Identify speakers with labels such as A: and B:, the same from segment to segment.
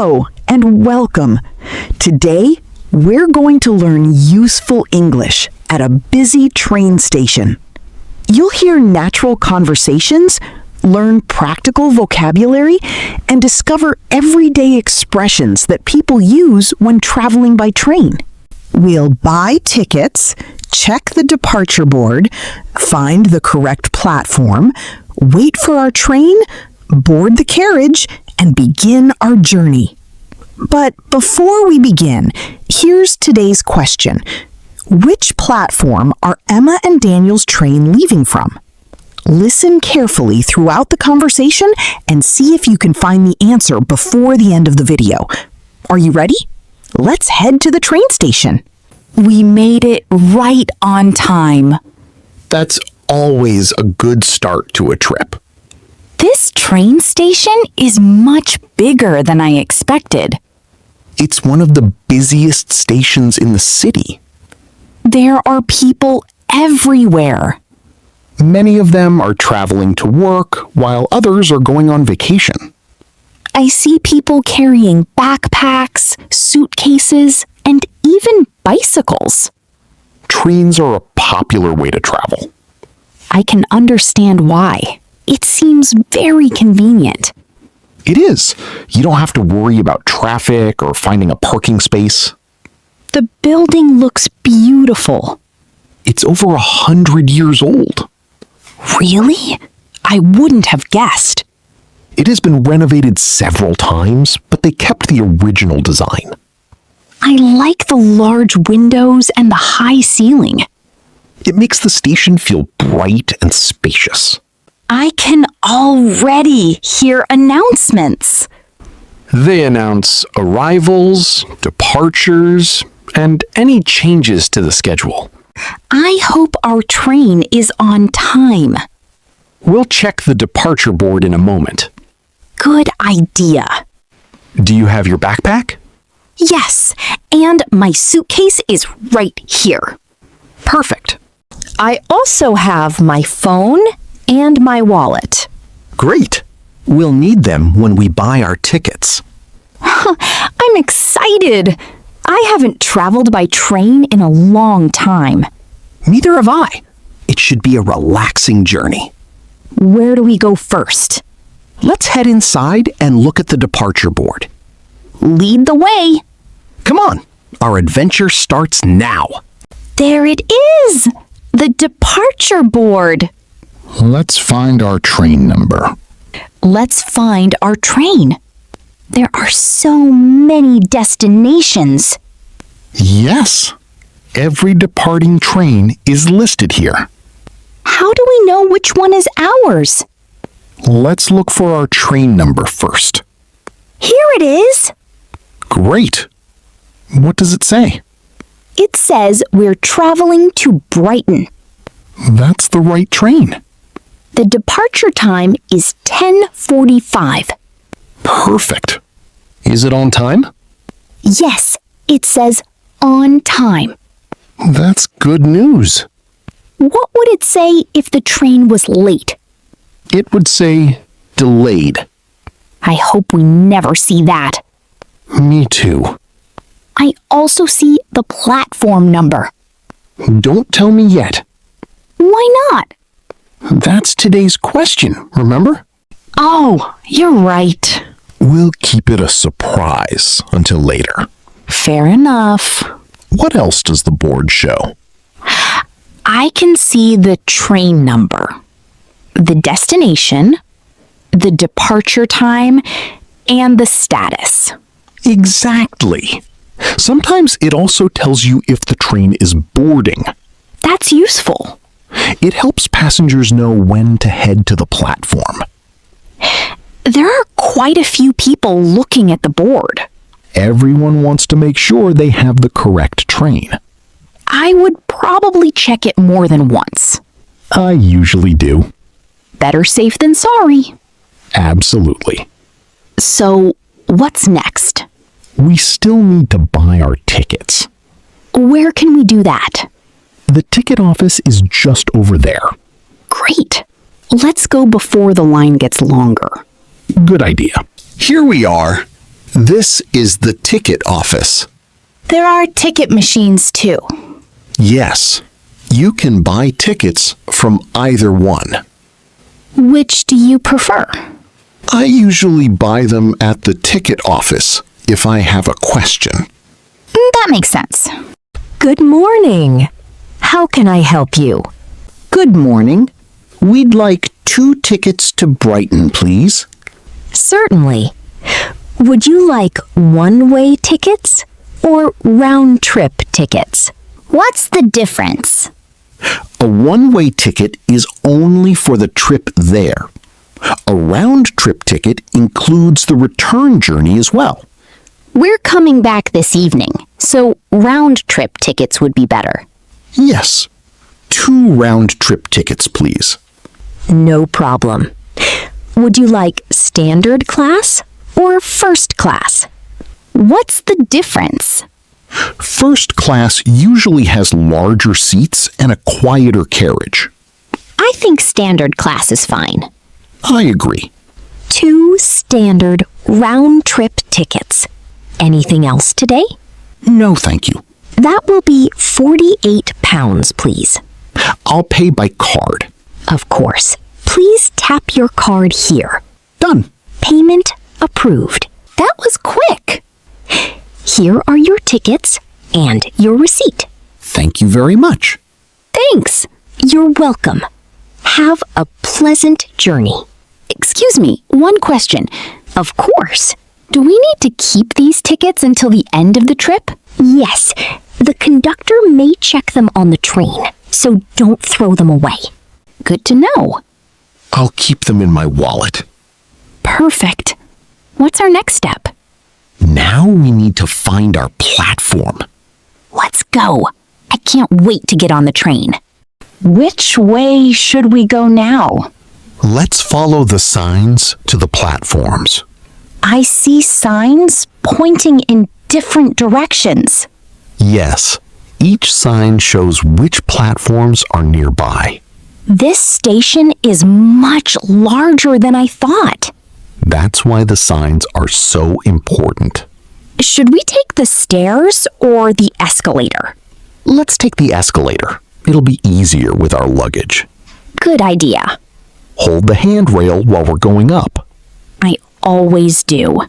A: Hello and welcome. Today, we're going to learn useful English at a busy train station. You'll hear natural conversations, learn practical vocabulary, and discover everyday expressions that people use when traveling by train. We'll buy tickets, check the departure board, find the correct platform, wait for our train, board the carriage, and begin our journey. But before we begin, here's today's question. Which platform are Emma and Daniel's train leaving from? Listen carefully throughout the conversation and see if you can find the answer before the end of the video. Are you ready? Let's head to the train station.
B: We made it right on time.
C: That's always a good start to a trip.
B: This train station is much bigger than I expected.
C: It's one of the busiest stations in the city.
B: There are people everywhere.
C: Many of them are traveling to work, while others are going on vacation.
B: I see people carrying backpacks, suitcases, and even bicycles.
C: Trains are a popular way to travel.
B: I can understand why. It seems very convenient.
C: It is. You don't have to worry about traffic or finding a parking space.
B: The building looks beautiful.
C: It's over 100 years old.
B: Really? I wouldn't have guessed.
C: It has been renovated several times, but they kept the original design.
B: I like the large windows and the high ceiling.
C: It makes the station feel bright and spacious.
B: I can already hear announcements.
D: They announce arrivals, departures, and any changes to the schedule.
B: I hope our train is on time.
D: We'll check the departure board in a moment.
B: Good idea.
D: Do you have your backpack?
B: Yes, and my suitcase is right here.
D: Perfect.
A: I also have my phone and my wallet.
E: Great! We'll need them when we buy our tickets.
B: I'm excited. I haven't traveled by train in a long time.
E: Neither have I. It should be a relaxing journey.
B: Where do we go first?
E: Let's head inside and look at the departure board.
B: Lead the way.
E: Come on, our adventure starts now.
B: There it is! The departure board.
F: Let's find our train number.
B: Let's find our train. There are so many destinations.
F: Yes, every departing train is listed here.
B: How do we know which one is ours?
F: Let's look for our train number first.
B: Here it is.
F: Great. What does it say?
B: It says we're traveling to Brighton.
F: That's the right train.
B: The departure time is 10:45.
F: Perfect.
D: Is it on time?
B: Yes, it says on time.
F: That's good news.
B: What would it say if the train was late?
F: It would say delayed.
B: I hope we never see that.
F: Me too.
B: I also see the platform number.
F: Don't tell me yet.
B: Why not?
F: That's today's question, remember?
B: Oh, you're right.
C: We'll keep it a surprise until later.
B: Fair enough.
C: What else does the board show?
B: I can see the train number, the destination, the departure time, and the status.
C: Exactly. Sometimes it also tells you if the train is boarding.
B: That's useful.
C: It helps passengers know when to head to the platform.
B: There are quite a few people looking at the board.
C: Everyone wants to make sure they have the correct train.
B: I would probably check it more than once.
C: I usually do.
B: Better safe than sorry.
C: Absolutely.
B: So, what's next?
C: We still need to buy our tickets.
B: Where can we do that?
C: The ticket office is just over there.
B: Great. Let's go before the line gets longer.
E: Good idea. Here we are.
C: This is the ticket office.
B: There are ticket machines too.
C: Yes, you can buy tickets from either one.
B: Which do you prefer?
C: I usually buy them at the ticket office if I have a question.
B: That makes sense.
G: Good morning. How can I help you?
E: Good morning. We'd like 2 tickets to Brighton, please.
G: Certainly. Would you like one-way tickets or round-trip tickets?
B: What's the difference?
E: A one-way ticket is only for the trip there. A round-trip ticket includes the return journey as well.
B: We're coming back this evening, so round-trip tickets would be better.
C: Yes, 2 round-trip tickets, please.
G: No problem. Would you like standard class or first class?
B: What's the difference?
C: First class usually has larger seats and a quieter carriage.
B: I think standard class is fine.
C: I agree.
G: 2 standard round-trip tickets. Anything else today?
C: No, thank you.
G: That will be £48, please.
C: I'll pay by card.
G: Of course. Please tap your card here.
C: Done.
G: Payment approved.
B: That was quick.
G: Here are your tickets and your receipt.
C: Thank you very much.
B: Thanks.
G: You're welcome. Have a pleasant journey.
B: Excuse me, one question.
G: Of course.
B: Do we need to keep these tickets until the end of the trip?
G: Yes, the conductor may check them on the train, so don't throw them away.
B: Good to know.
C: I'll keep them in my wallet.
B: Perfect. What's our next step?
C: Now we need to find our platform.
B: Let's go. I can't wait to get on the train.
A: Which way should we go now?
C: Let's follow the signs to the platforms.
A: I see signs pointing in different directions.
C: Yes, each sign shows which platforms are nearby.
A: This station is much larger than I thought.
C: That's why the signs are so important.
A: Should we take the stairs or the escalator?
C: Let's take the escalator. It'll be easier with our luggage.
A: Good idea.
C: Hold the handrail while we're going up.
A: I always do.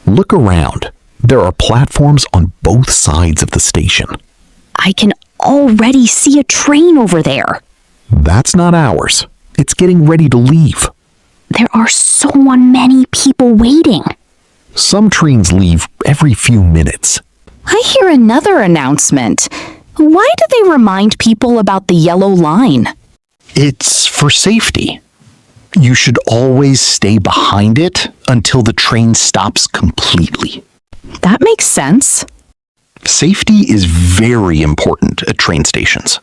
C: Look around. There are platforms on both sides of the station.
A: I can already see a train over there.
C: That's not ours. It's getting ready to leave.
A: There are so many people waiting.
C: Some trains leave every few minutes.
B: I hear another announcement. Why do they remind people about the yellow line?
E: It's for safety. You should always stay behind it until the train stops completely.
B: That makes sense.
E: Safety is very important at train stations.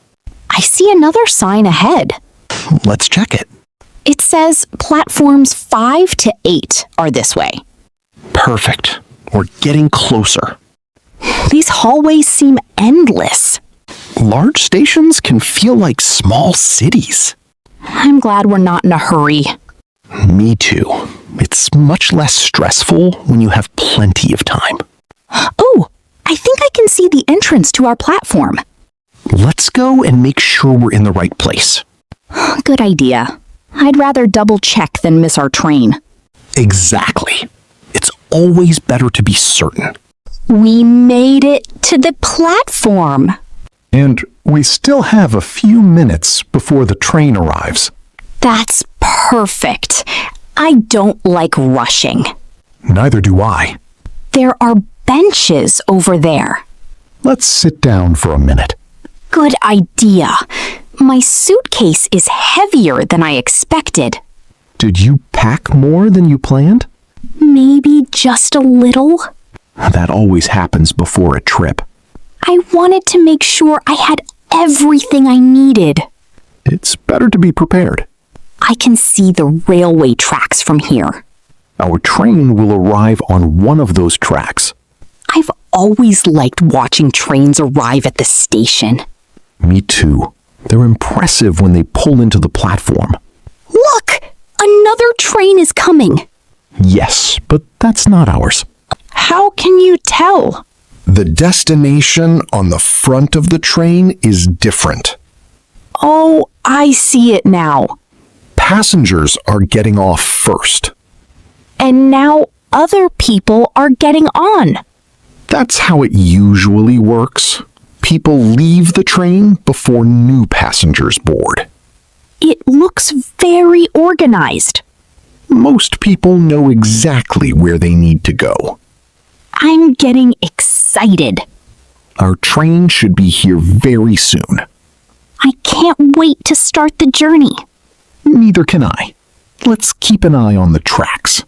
B: I see another sign ahead.
E: Let's check it.
B: It says platforms 5 to 8 are this way.
E: Perfect. We're getting closer.
A: These hallways seem endless.
E: Large stations can feel like small cities.
B: I'm glad we're not in a hurry.
E: Me too. It's much less stressful when you have plenty of time.
B: Oh, I think I can see the entrance to our platform.
E: Let's go and make sure we're in the right place.
B: Good idea. I'd rather double check than miss our train.
E: Exactly. It's always better to be certain.
A: We made it to the platform.
F: And we still have a few minutes before the train arrives.
A: That's perfect. I don't like rushing.
F: Neither do I.
A: There are benches over there.
F: Let's sit down for a minute.
A: Good idea. My suitcase is heavier than I expected.
F: Did you pack more than you planned?
A: Maybe just a little.
F: That always happens before a trip.
A: I wanted to make sure I had everything I needed.
F: It's better to be prepared.
A: I can see the railway tracks from here.
F: Our train will arrive on one of those tracks.
A: I've always liked watching trains arrive at the station.
F: Me too. They're impressive when they pull into the platform.
A: Look! Another train is coming.
F: Yes, but that's not ours.
B: tell?
C: The destination on the front of the train is different.
B: Oh, I see it now.
C: Passengers are getting off first.
B: And now other people are getting on.
C: That's how it usually works. People leave the train before new passengers board.
B: It looks very organized.
C: Most people know exactly where they need to go.
B: I'm getting excited.
C: Our train should be here very soon.
B: I can't wait to start the journey.
C: Neither can I. Let's keep an eye on the tracks.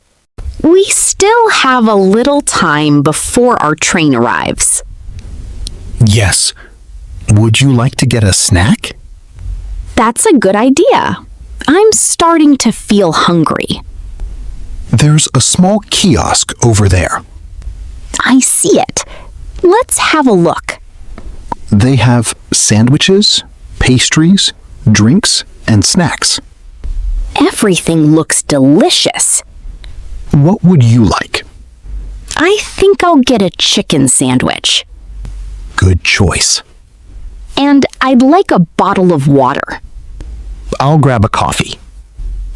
A: We still have a little time before our train arrives.
E: Yes. Would you like to get a snack?
B: That's a good idea. I'm starting to feel hungry.
E: There's a small kiosk over there.
B: I see it. Let's have a look.
E: They have sandwiches, pastries, drinks, and snacks.
B: Everything looks delicious.
E: What would you like?
B: I think I'll get a chicken sandwich.
E: Good choice.
B: And I'd like a bottle of water.
E: I'll grab a coffee.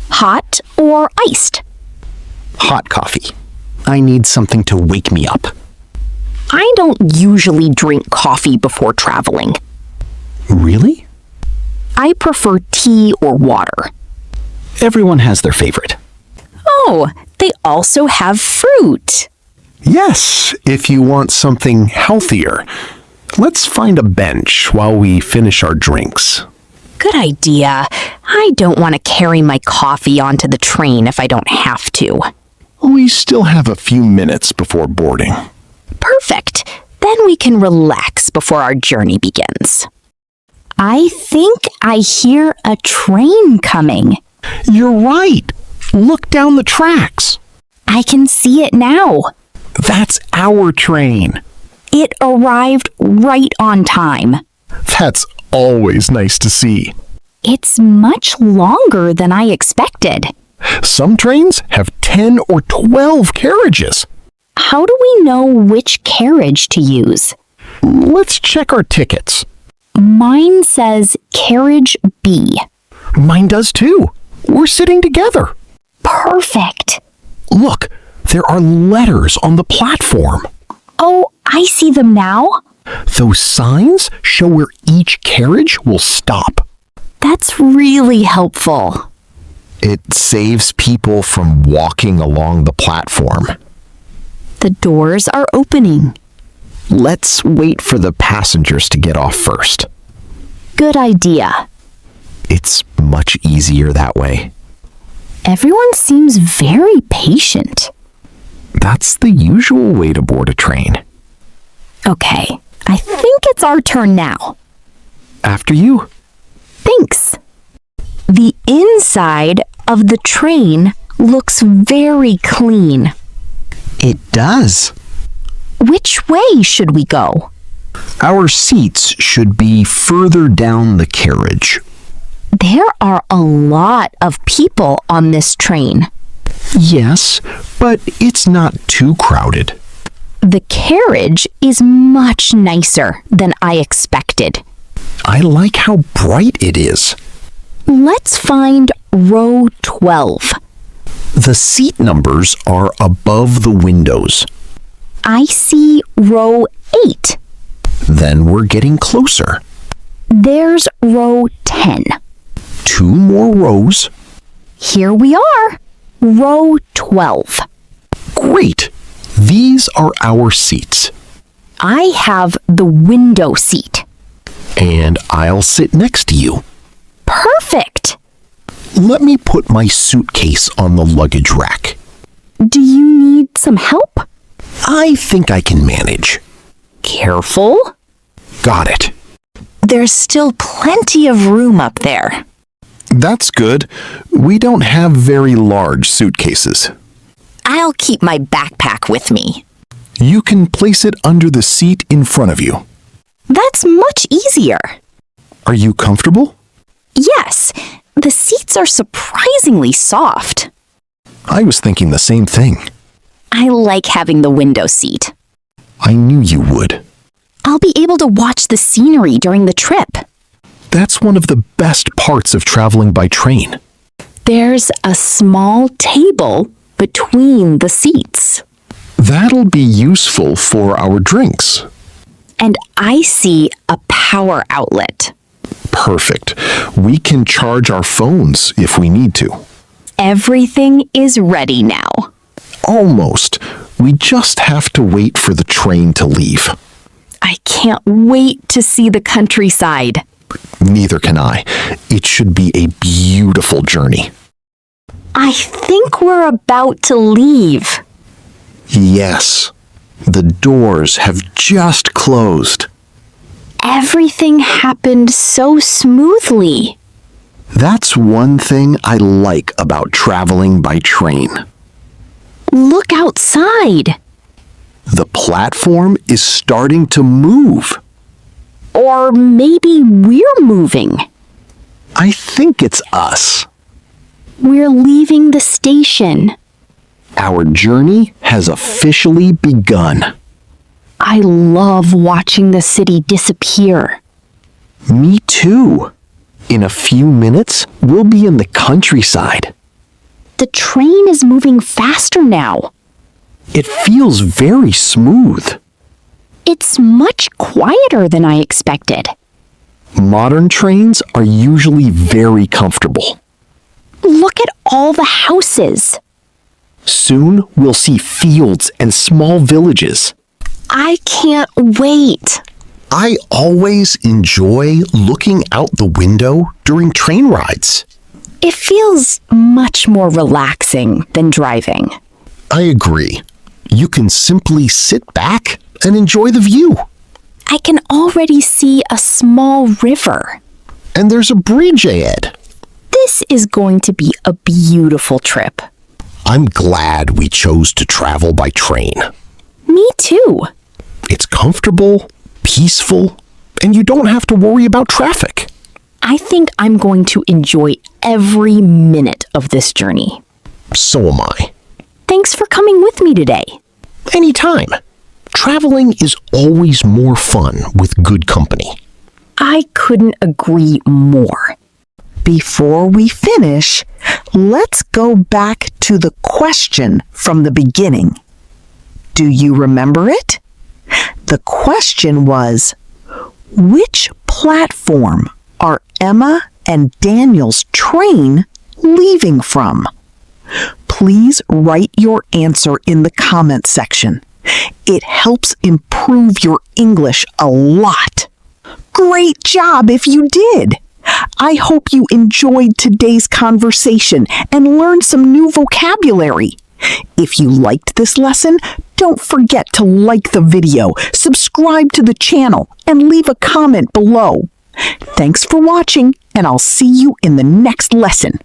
B: Hot or iced?
E: Hot coffee. I need something to wake me up.
B: I don't usually drink coffee before traveling.
E: Really?
B: I prefer tea or water.
E: Everyone has their favorite.
B: Oh, they also have fruit.
C: Yes, if you want something healthier. Let's find a bench while we finish our drinks.
B: Good idea. I don't want to carry my coffee onto the train if I don't have to.
C: We still have a few minutes before boarding.
B: Perfect. Then we can relax before our journey begins. I think I hear a train coming.
C: You're right. Look down the tracks.
B: I can see it now.
C: That's our train.
B: It arrived right on time.
C: That's always nice to see.
B: It's much longer than I expected.
C: Some trains have 10 or 12 carriages.
B: How do we know which carriage to use?
C: Let's check our tickets.
B: Mine says carriage B.
C: Mine does too. We're sitting together.
B: Perfect.
C: Look, there are letters on the platform.
B: Oh, I see them now.
C: Those signs show where each carriage will stop.
B: That's really helpful.
E: It saves people from walking along the platform.
B: The doors are opening.
E: Let's wait for the passengers to get off first.
B: Good idea.
E: It's much easier that way.
B: Everyone seems very patient.
E: That's the usual way to board a train.
B: Okay, I think it's our turn now.
E: After you.
B: Thanks. The inside of the train looks very clean.
E: It does.
B: Which way should we go?
E: Our seats should be further down the carriage.
B: There are a lot of people on this train.
E: Yes, but it's not too crowded.
B: The carriage is much nicer than I expected.
E: I like how bright it is.
B: Let's find row 12.
E: The seat numbers are above the windows.
B: I see row 8.
E: Then we're getting closer.
B: There's row 10.
E: 2 more rows.
B: Here we are, row 12.
E: Great! These are our seats.
B: I have the window seat.
E: And I'll sit next to you.
B: Perfect!
E: Let me put my suitcase on the luggage rack.
B: Do you need some help?
E: I think I can manage.
B: Careful.
E: Got it.
A: There's still plenty of room up there.
C: That's good. We don't have very large suitcases.
A: I'll keep my backpack with me.
C: You can place it under the seat in front of you.
B: That's much easier.
C: Are you comfortable?
B: Yes, the seats are surprisingly soft.
C: I was thinking the same thing.
B: I like having the window seat.
E: I knew you would.
B: I'll be able to watch the scenery during the trip.
C: That's one of the best parts of traveling by train.
B: There's a small table between the seats.
C: That'll be useful for our drinks.
B: And I see a power outlet.
C: Perfect. We can charge our phones if we need to.
B: Everything is ready now.
C: Almost. We just have to wait for the train to leave.
B: I can't wait to see the countryside.
C: Neither can I. It should be a beautiful journey.
B: I think we're about to leave.
C: Yes. The doors have just closed.
B: Everything happened so smoothly.
C: That's one thing I like about traveling by train.
B: Look outside.
C: The platform is starting to move.
B: Or maybe we're moving.
C: I think it's us.
B: We're leaving the station.
C: Our journey has officially begun.
B: I love watching the city disappear.
C: Me too. In a few minutes, we'll be in the countryside.
B: The train is moving faster now.
C: It feels very smooth.
B: It's much quieter than I expected.
C: Modern trains are usually very comfortable.
B: Look at all the houses.
C: Soon we'll see fields and small villages.
B: I can't wait.
C: I always enjoy looking out the window during train rides.
B: It feels much more relaxing than driving.
C: I agree. You can simply sit back and enjoy the view.
B: I can already see a small river.
C: And there's a bridge ahead.
B: This is going to be a beautiful trip.
C: I'm glad we chose to travel by train.
B: Me too.
C: It's comfortable, peaceful, and you don't have to worry about traffic.
B: I think I'm going to enjoy every minute of this journey.
C: So am I.
B: Thanks for coming with me today.
C: Anytime. Traveling is always more fun with good company.
B: I couldn't agree more.
A: Before we finish, let's go back to the question from the beginning. Do you remember it? The question was, which platform are Emma and Daniel's train leaving from? Please write your answer in the comment section. It helps improve your English a lot. Great job if you did! I hope you enjoyed today's conversation and learned some new vocabulary. If you liked this lesson, don't forget to like the video, subscribe to the channel, and leave a comment below. Thanks for watching, and I'll see you in the next lesson.